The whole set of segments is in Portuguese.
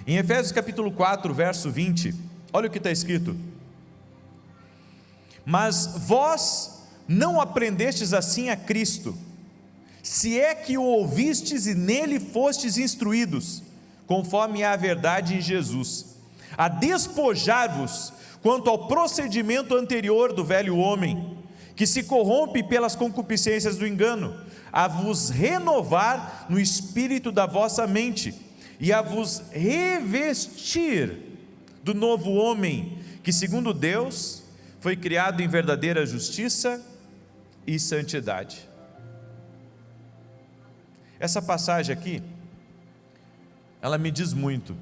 Em Efésios capítulo 4, verso 20, olha o que está escrito: mas vós não aprendestes assim a Cristo, se é que o ouvistes e nele fostes instruídos, conforme é a verdade em Jesus, a despojar-vos quanto ao procedimento anterior do velho homem, que se corrompe pelas concupiscências do engano, a vos renovar no espírito da vossa mente, e a vos revestir do novo homem, que segundo Deus foi criado em verdadeira justiça e santidade. Essa passagem aqui, ela me diz muito.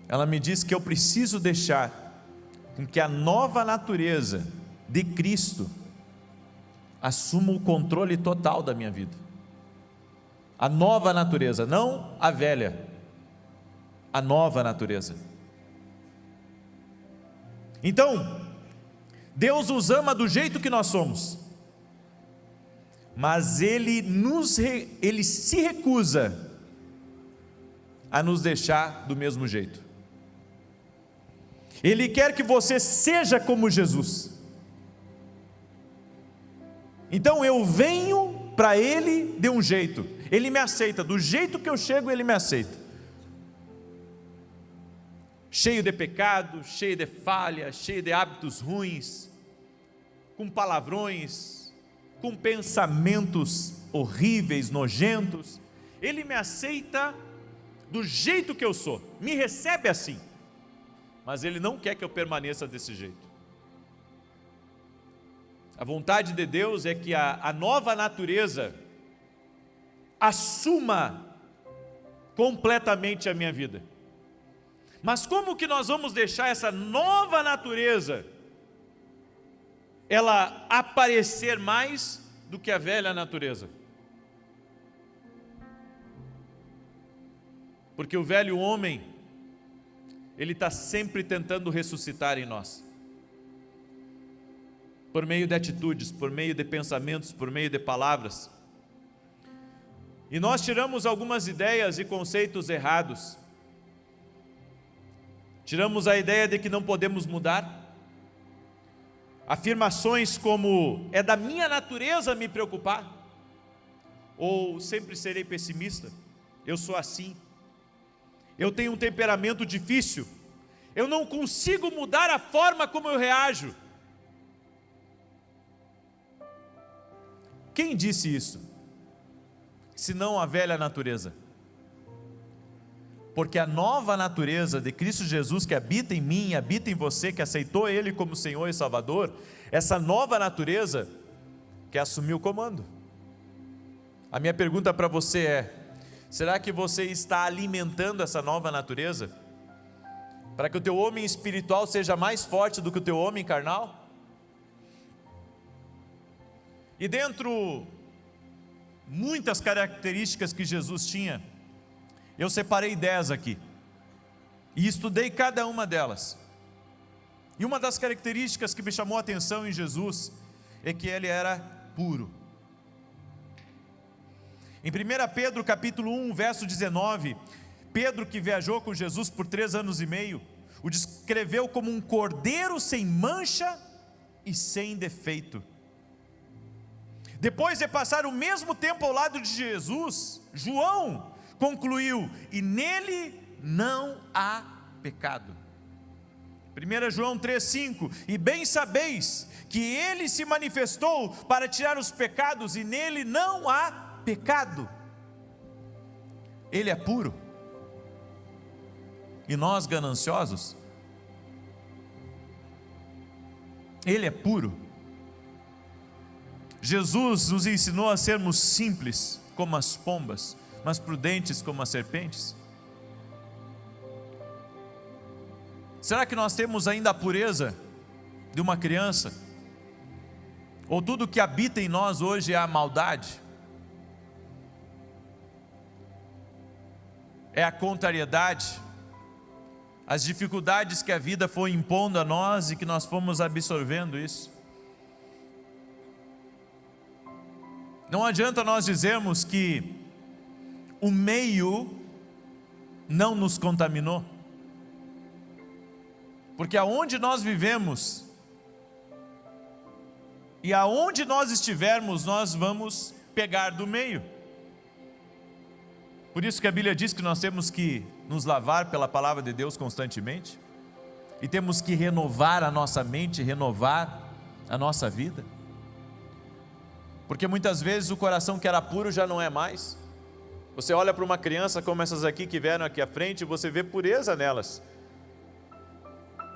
Ela me diz que eu preciso deixar com que a nova natureza de Cristo assuma o controle total da minha vida. A nova natureza, não a velha, a nova natureza. Então, Deus nos ama do jeito que nós somos, mas Ele se recusa a nos deixar do mesmo jeito. Ele quer que você seja como Jesus. Então eu venho para Ele de um jeito, Ele me aceita, do jeito que eu chego Ele me aceita, cheio de pecado, cheio de falha, cheio de hábitos ruins, com palavrões, com pensamentos horríveis, nojentos. Ele me aceita do jeito que eu sou, me recebe assim, mas Ele não quer que eu permaneça desse jeito. A vontade de Deus é que a nova natureza assuma completamente a minha vida. Mas como que nós vamos deixar essa nova natureza ela aparecer mais do que a velha natureza? Porque o velho homem, ele está sempre tentando ressuscitar em nós, por meio de atitudes, por meio de pensamentos, por meio de palavras. E nós tiramos algumas ideias e conceitos errados. Tiramos a ideia de que não podemos mudar. Afirmações como: é da minha natureza me preocupar, ou sempre serei pessimista, eu sou assim, eu tenho um temperamento difícil, eu não consigo mudar a forma como eu reajo. Quem disse isso? Senão a velha natureza. Porque a nova natureza de Cristo Jesus, que habita em mim e habita em você, que aceitou Ele como Senhor e Salvador, essa nova natureza quer assumir o comando. A minha pergunta para você é: será que você está alimentando essa nova natureza, para que o teu homem espiritual seja mais forte do que o teu homem carnal? E dentro muitas características que Jesus tinha, eu separei 10 aqui, e estudei cada uma delas. E uma das características que me chamou a atenção em Jesus, é que Ele era puro. Em 1 Pedro capítulo 1, verso 19, Pedro, que viajou com Jesus por 3 anos e meio, o descreveu como um cordeiro sem mancha e sem defeito. Depois de passar o mesmo tempo ao lado de Jesus, João concluiu: e nele não há pecado. 1 João 3,5: e bem sabeis que ele se manifestou para tirar os pecados, e nele não há pecado. Ele é puro. E nós gananciosos? Ele é puro. Jesus nos ensinou a sermos simples como as pombas, mas prudentes como as serpentes. Será que nós temos ainda a pureza de uma criança? Ou tudo que habita em nós hoje é a maldade? É a contrariedade? As dificuldades que a vida foi impondo a nós e que nós fomos absorvendo isso? Não adianta nós dizermos que o meio não nos contaminou? Porque aonde nós vivemos e aonde nós estivermos, nós vamos pegar do meio. Por isso que a Bíblia diz que nós temos que nos lavar pela palavra de Deus constantemente, e temos que renovar a nossa mente, renovar a nossa vida, porque muitas vezes o coração que era puro já não é mais. Você olha para uma criança como essas aqui que vieram aqui à frente, você vê pureza nelas,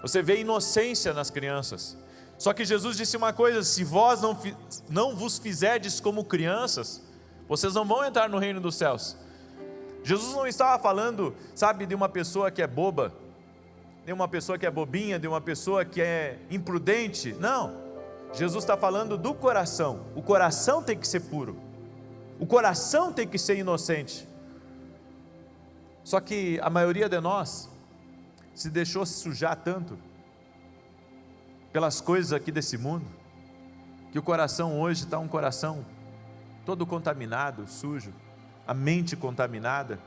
você vê inocência nas crianças. Só que Jesus disse uma coisa: se vós não vos fizerdes como crianças, vocês não vão entrar no reino dos céus. Jesus não estava falando, sabe, de uma pessoa que é boba, de uma pessoa que é bobinha, de uma pessoa que é imprudente. Não, Jesus está falando do coração. O coração tem que ser puro, o coração tem que ser inocente. Só que a maioria de nós se deixou sujar tanto pelas coisas aqui desse mundo, que o coração hoje está um coração todo contaminado, sujo, a mente contaminada.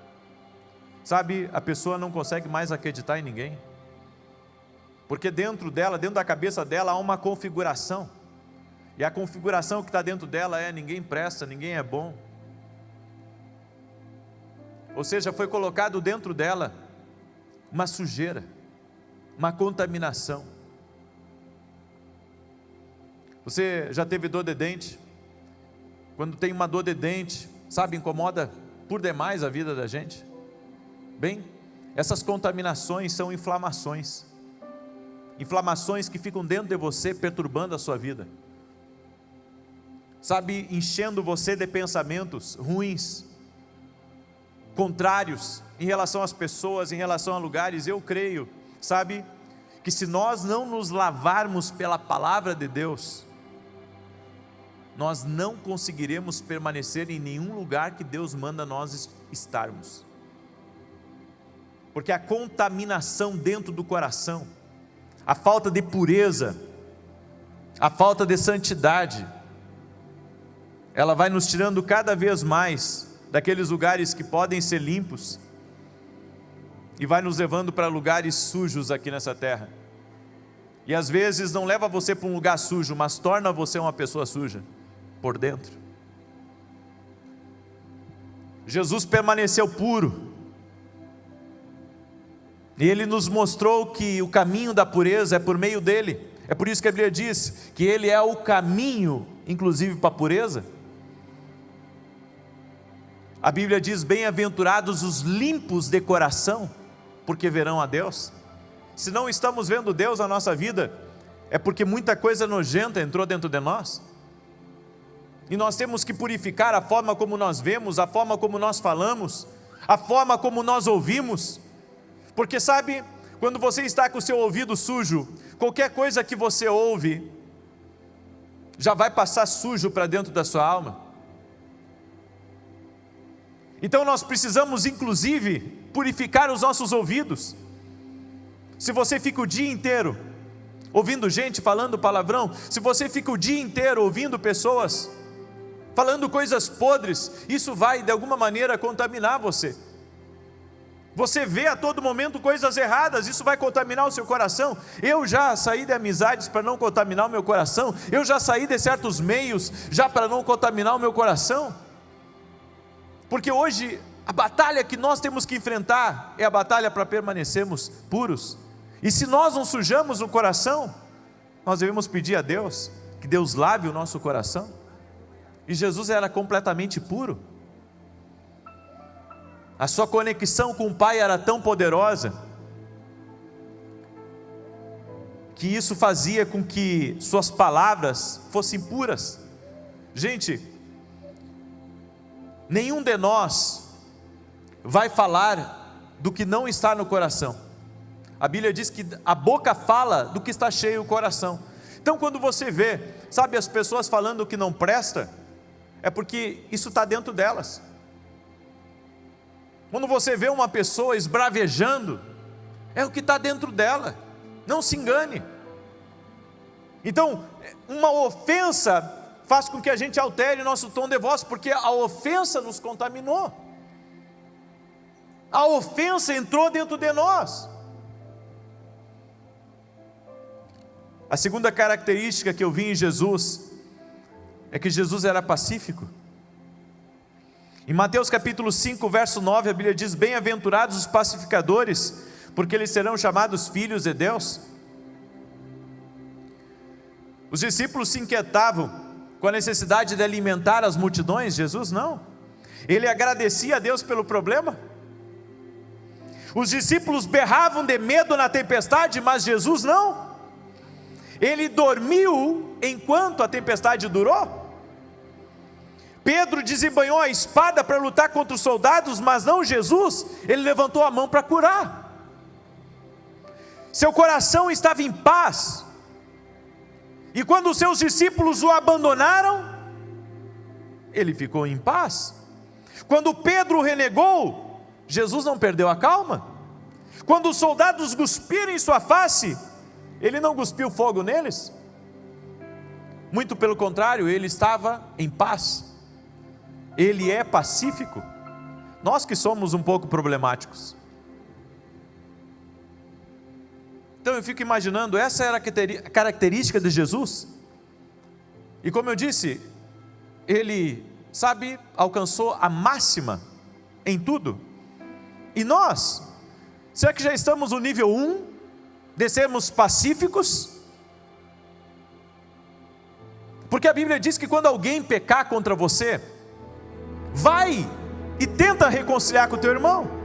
Sabe, a pessoa não consegue mais acreditar em ninguém, porque dentro dela, dentro da cabeça dela há uma configuração, e a configuração que está dentro dela é: ninguém presta, ninguém é bom. Ou seja, foi colocado dentro dela uma sujeira, uma contaminação. Você já teve dor de dente? Quando tem uma dor de dente, sabe, incomoda por demais a vida da gente. Bem, essas contaminações são inflamações, inflamações que ficam dentro de você, perturbando a sua vida, sabe, enchendo você de pensamentos ruins, contrários em relação às pessoas, em relação a lugares. Eu creio, sabe, que se nós não nos lavarmos pela palavra de Deus, nós não conseguiremos permanecer em nenhum lugar que Deus manda nós estarmos, porque a contaminação dentro do coração, a falta de pureza, a falta de santidade, ela vai nos tirando cada vez mais daqueles lugares que podem ser limpos, e vai nos levando para lugares sujos aqui nessa terra. E às vezes não leva você para um lugar sujo, mas torna você uma pessoa suja por dentro. Jesus permaneceu puro, e Ele nos mostrou que o caminho da pureza é por meio dEle. É por isso que a Bíblia diz que Ele é o caminho, inclusive para a pureza. A Bíblia diz: bem-aventurados os limpos de coração, porque verão a Deus. Se não estamos vendo Deus na nossa vida, é porque muita coisa nojenta entrou dentro de nós, e nós temos que purificar a forma como nós vemos, a forma como nós falamos, a forma como nós ouvimos. Porque sabe, quando você está com o seu ouvido sujo, qualquer coisa que você ouve já vai passar sujo para dentro da sua alma. Então nós precisamos inclusive purificar os nossos ouvidos. Se você fica o dia inteiro ouvindo gente falando palavrão, se você fica o dia inteiro ouvindo pessoas falando coisas podres, isso vai de alguma maneira contaminar você. Você vê a todo momento coisas erradas, isso vai contaminar o seu coração. Eu já saí de amizades para não contaminar o meu coração, eu já saí de certos meios já para não contaminar o meu coração, porque hoje a batalha que nós temos que enfrentar é a batalha para permanecermos puros. E se nós não sujamos o coração, nós devemos pedir a Deus que Deus lave o nosso coração. E Jesus era completamente puro, a sua conexão com o Pai era tão poderosa, que isso fazia com que suas palavras fossem puras. Gente, nenhum de nós vai falar do que não está no coração. A Bíblia diz que a boca fala do que está cheio o coração. Então quando você vê, sabe, as pessoas falando o que não presta, é porque isso está dentro delas. Quando você vê uma pessoa esbravejando, é o que está dentro dela, não se engane. Então, uma ofensa faz com que a gente altere nosso tom de voz, porque a ofensa nos contaminou. A ofensa entrou dentro de nós. A segunda característica que eu vi em Jesus é que Jesus era pacífico. Em Mateus capítulo 5, verso 9, a Bíblia diz: bem-aventurados os pacificadores, porque eles serão chamados filhos de Deus. Os discípulos se inquietavam com a necessidade de alimentar as multidões, Jesus não. Ele agradecia a Deus pelo problema. Os discípulos berravam de medo na tempestade, mas Jesus não. Ele dormiu enquanto a tempestade durou. Pedro desembanhou a espada para lutar contra os soldados, mas não Jesus. Ele levantou a mão para curar. Seu coração estava em paz. E quando os seus discípulos o abandonaram, ele ficou em paz. Quando Pedro renegou, Jesus não perdeu a calma. Quando os soldados cuspiram em sua face, ele não cuspiu fogo neles. Muito pelo contrário, ele estava em paz. Ele é pacífico. Nós que somos um pouco problemáticos. Então eu fico imaginando, essa era a característica de Jesus. E como eu disse, ele, alcançou a máxima em tudo. E nós, será que já estamos no nível 1, de sermos pacíficos? Porque a Bíblia diz que quando alguém pecar contra você, vai e tenta reconciliar com o teu irmão.